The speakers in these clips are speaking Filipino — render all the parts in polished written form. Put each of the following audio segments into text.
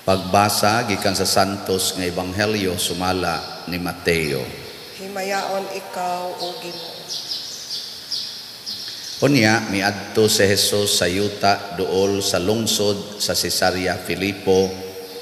Pagbasa gikan sa santos nga ebanghelyo sumala ni Mateo. Himayaon ikaw o Ginoo. Unya miadto si Jesus sa yuta duol sa lungsod sa Cesarea Filipo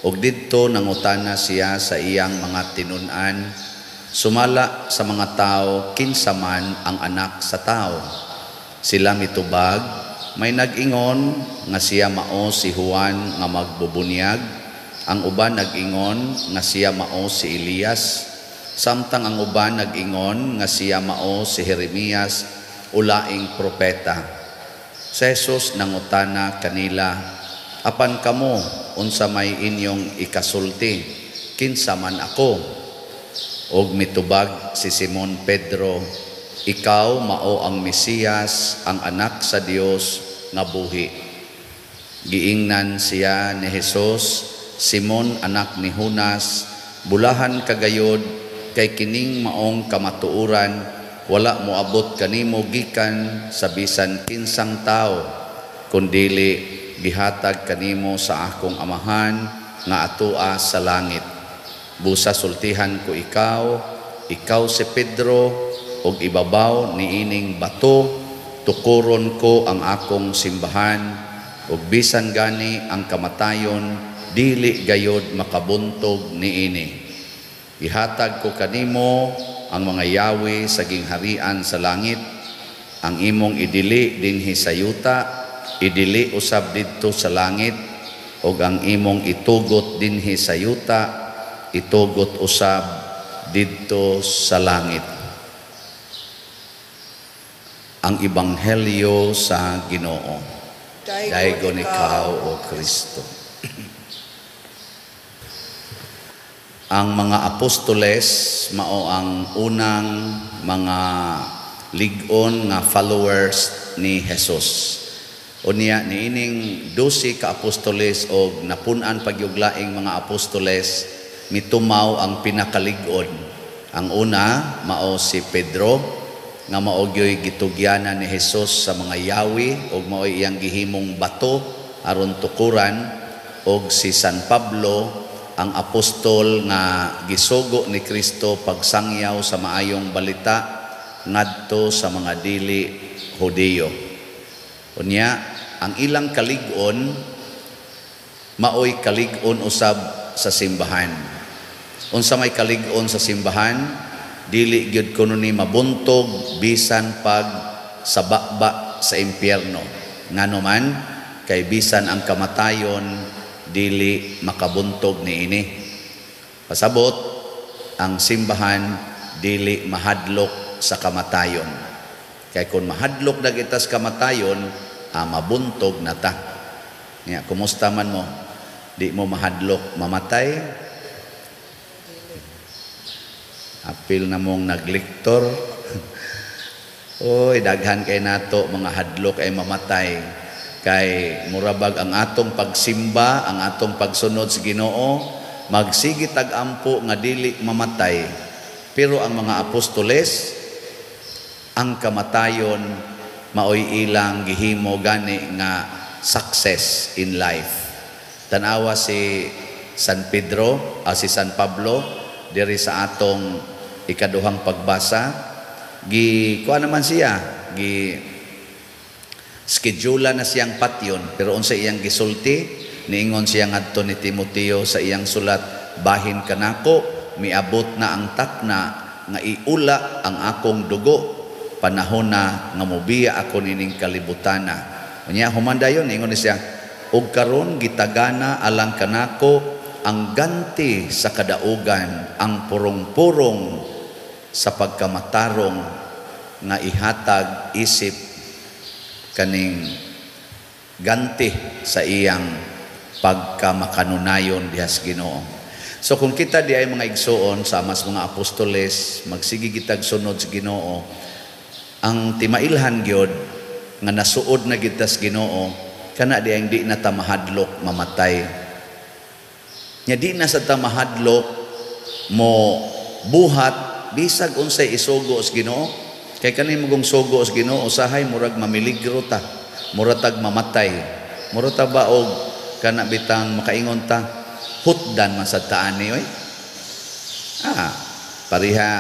ug didto nangutana siya sa iyang mga tinun-an sumala sa mga tao kinsa man ang anak sa tao. Sila mitubag, may nag-ingon nga siya mao si Juan nga magbubunyag, ang uban nag-ingon nga siya mao si Elias, samtang ang uban nag-ingon nga siya mao si Jeremias ulaing propeta. Si Jesus nangutana kanila, apan kamo unsa may inyong ikasulti, kinsa man ako? Og mitubag si Simon Pedro, ikaw mao ang Mesiyas, ang anak sa Dios nga buhi. Giingnan siya ni Jesus, Simon anak ni Jonas, bulahan kagayod kay kining maong kamatuoran, wala moabot kanimo gikan sa bisan kinsang tao, kundili gihatag kanimo sa akong amahan nga atoa sa langit. Busa sultihan ko ikaw si Pedro, og ibabaw ni ining bato tukuron ko ang akong simbahan, ug bisan gani ang kamatayon dili gayod makabuntog niini. Ihatag ko kanimo ang mga yawi sa gingharian sa langit, ang imong idili dinhi sa yuta, idili usab didto sa langit, ug ang imong itugot dinhi sa yuta, itugot usab didto sa langit. Ang ebanghelyo sa Ginoo. Daigon ikaw o Kristo. Ang mga apostoles mao ang unang mga lig-on nga followers ni Jesus. Unya niining 12 ka apostoles og napun-an pagyuglaing mga apostoles, mitumaw ang pinakalig-on. Ang una mao si Pedro nga mao gyoy gitugyanan ni Jesus sa mga yawi og mao iyang gihimong bato aron tukuran, og si San Pablo ang apostol nga gisugo ni Kristo pagsangyaw sa maayong balita ngadto sa mga dili Hudiyo. Unya ang ilang kalig-on maoy kalig-on usab sa simbahan. Unsa may kalig-on sa simbahan, dili gyud kuno ni mabuntog bisan pag sabakba sa impyerno. Ngano man kay bisan ang kamatayon dili makabuntog niini. Pasabot ang simbahan dili mahadlok sa kamatayon. Kay kung mahadlok na kita sa kamatayon, mabuntog na ta. Nga, kumusta man mo? Di mo mahadlok mamatay? Apil na mong nagliktor. Oy, daghan kay nato mga hadlok ay mamatay. Kay murabag ang atong pagsimba, ang atong pagsunod sa Ginoo, magsigi tag-ampo nga dili mamatay. Pero ang mga apostoles, ang kamatayon maoy ilang gihimo gani nga success in life. Tanawa si San Pedro, si San Pablo diri sa atong ikaduhang pagbasa, kuha naman siya, schedule na siyang patyon, pero unsa iyang gisulti, niingon siya ngadto ni Timoteo sa iyang sulat, bahin kanako, miabot na ang takna nga iula ang akong dugo, panahon na nga mobiya ako nining kalibutana. Unya humandayon niingon siya, ug karon gitagana alang kanako ang ganti sa kadaugan, ang purong-purong sa pagkamatarong nga ihatag isip kaning ganti sa iyang pagkamakanunayon dihas Ginoo. So kung kita di ay mga igsoon sa mas mga apostoles, magsigi gitag sunod sa Ginoo, ang timailhan gyud nga nasuod na gid tas Ginoo, kana di ay di na ta mahadlok mamatay. Nya di na sa ta mahadlok mo buhat bisag unsay isugo sa Ginoo. Kay kanin mugong sugo sa Ginoo, usahay murag mamiligro ta, muratag mamatay, murata ba og kana bitang makaingon ta, hutdan man sad taan ni oy. Pariha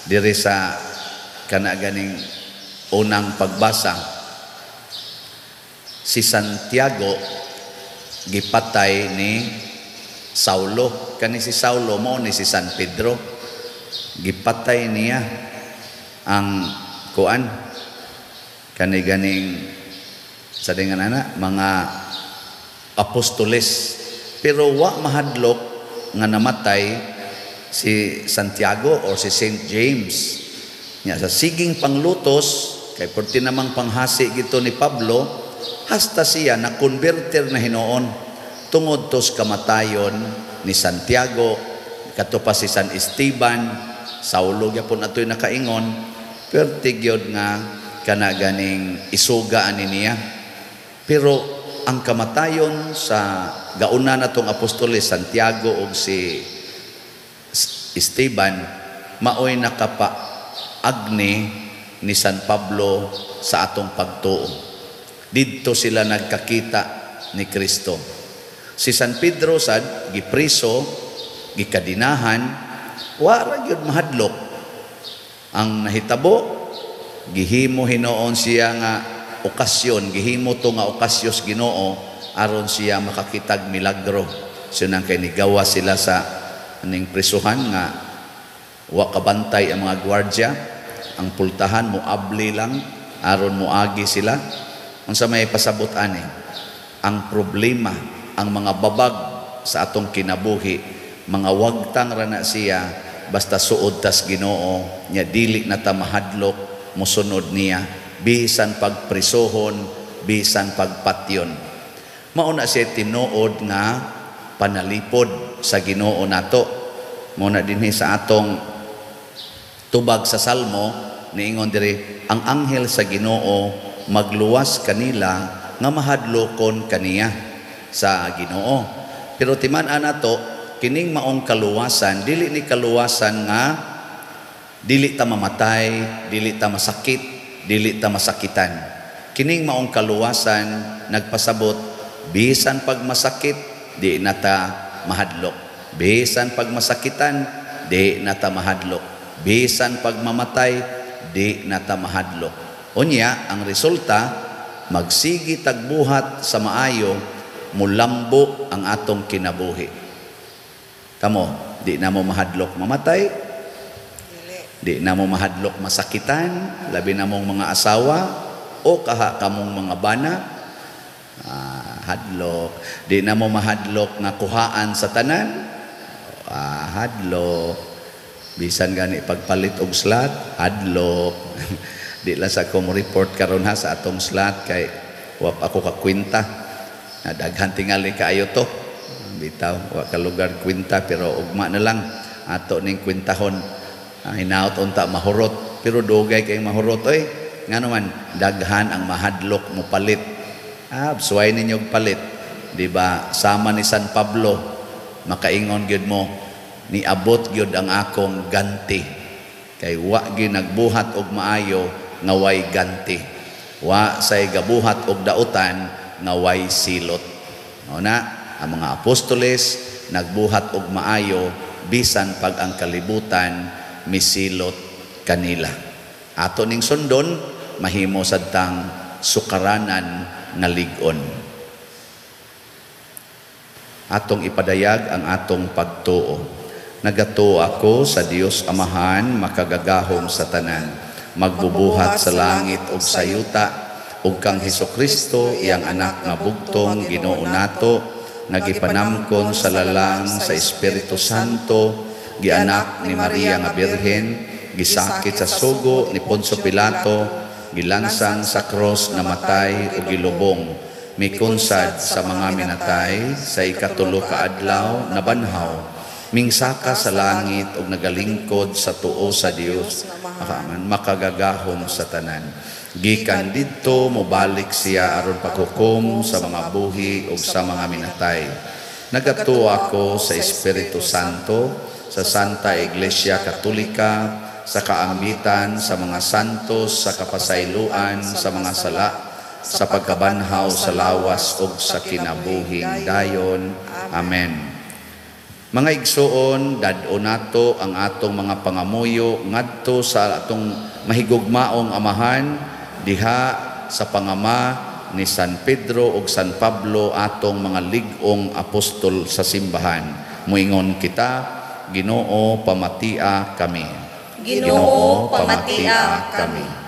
diri sa kana ganing unang pagbasa, si Santiago gipatay ni Saulo. Kani si Saulo mo ni si San Pedro, gipatay niya ang kuan kani ganing sa dinganana mga apostoles, pero wa mahadlok nga namatay si Santiago or si Saint James nya sa siging panglutos kay porti namang panghasi gito ni Pablo, hasta siya na converter na hinoon tungod tos kamatayon ni Santiago, kato pa si San Esteban. Saulo gyapon atoy nakaingon, perti gyud nga kana ganing isuga ani niya. Pero ang kamatayon sa gauna natong apostoles Santiago ug si Esteban maoy nakapaagni ni San Pablo sa atong pagtuo. Didto sila nagkakita ni Kristo. Si San Pedro sad gipriso, gikadinahan, wala gyud mahadlok. Ang nahitabo, gihimo hinoon siya nga okasyon, gihimo to nga okasyos Ginoo aron siya makakitag milagro. So nang kay nigawa sila sa aning prisuhan nga wa kabantay ang mga gwardiya, ang pultahan mo abli lang aron moagi sila. Unsa may pasabot ani, ang problema, ang mga babag sa atong kinabuhi, mga wagtang rana siya basta suod tas Ginoo nya dili na ta mahadlok mosunod niya bisan pagprisohon, bisan pagpatyon. Mao na siya tinuod nga panalipod sa Ginoo nato. Muna dinhi sa atong tubag sa Salmo niingon diri, ang anghel sa Ginoo magluwas kanila nga mahadlokon kaniya sa Ginoo. Pero timan-an nato kining maong kaluwasan, dili ni kaluwasan nga dili ta mamatay, dili ta masakit, dili ta masakitan. Kining maong kaluwasan nagpasabot bisan pag masakit di na ta mahadlok, bisan pag masakitan di na ta mahadlok, bisan pag mamatay di na ta mahadlok. Unya ang resulta, magsigi tagbuhat sa maayo, mulambo ang atong kinabuhi. Kamo, di na mo mahadlok mamatay, di na mo mahadlok masakitan, labi na mong mga asawa o kaha kamong mga bana, hadlok. Di na mo mahadlok nga kuhaan sa tanan, hadlok. Bisan gani pagpalit og slot, hadlok. Di lang sa akong report karon ha sa atong slot kay wap ako kakwinta. Daghan tingali kaayo to. Bitaw wa ka lugar kwinta pero ugma na lang ato ning kwintahon. Hinaot unta mahurot pero dugay kay mahurot oy. Ngano man daghan ang mahadlok mo palit. Suway ninyo palit. Di ba sama ni San Pablo makaingon gyud mo ni abot gyud ang akong ganti. Kay wa gyud nagbuhat og maayo nga way ganti. Wa say gabuhat og dautan nga way silot. Mao na ang mga apostoles nagbuhat og maayo bisan pag ang kalibutan misilot kanila. Ato ning sundon mahimo sadtang sukaranan nga lig-on. Atong ipadayag ang atong pagtuo. Nagatuo ako sa Dios Amahan makagagahom sa tanan, magbubuhat sa langit ug sa yuta, ug kang Hesukristo iyang anak nga bugtong Ginoo nato, nagipanamkon sa lalang sa Espiritu Santo, gianak ni Maria nga Birhen, gisakit sa sugo ni Poncio Pilato, gilansang sa cross namatay ug gilubong, mikunsad sa mga minatay, sa ikatulo ka adlaw nabanhaw, mingsaka sa langit ug nagalingkod sa tuo sa Dios, makagagahom sa tanan. Gikan didto mobalik siya aron paghukom sa mga buhi ug sa mga minatay. Nagatuo ako sa Espiritu Santo, sa Santa Iglesia Katolika, sa kaambitan sa mga santos, sa kapasayloan sa mga sala, sa pagkabanhaw sa lawas ug sa kinabuhing dayon. Amen. Mga igsoon, dadon nato ang atong mga pangamuyo ngadto sa atong mahigugmaong amahan diha sa pangama ni San Pedro ug San Pablo, atong mga lig-ong apostol sa simbahan. Muingon kita, Ginoo pamatia kami. Ginoo pamatia kami.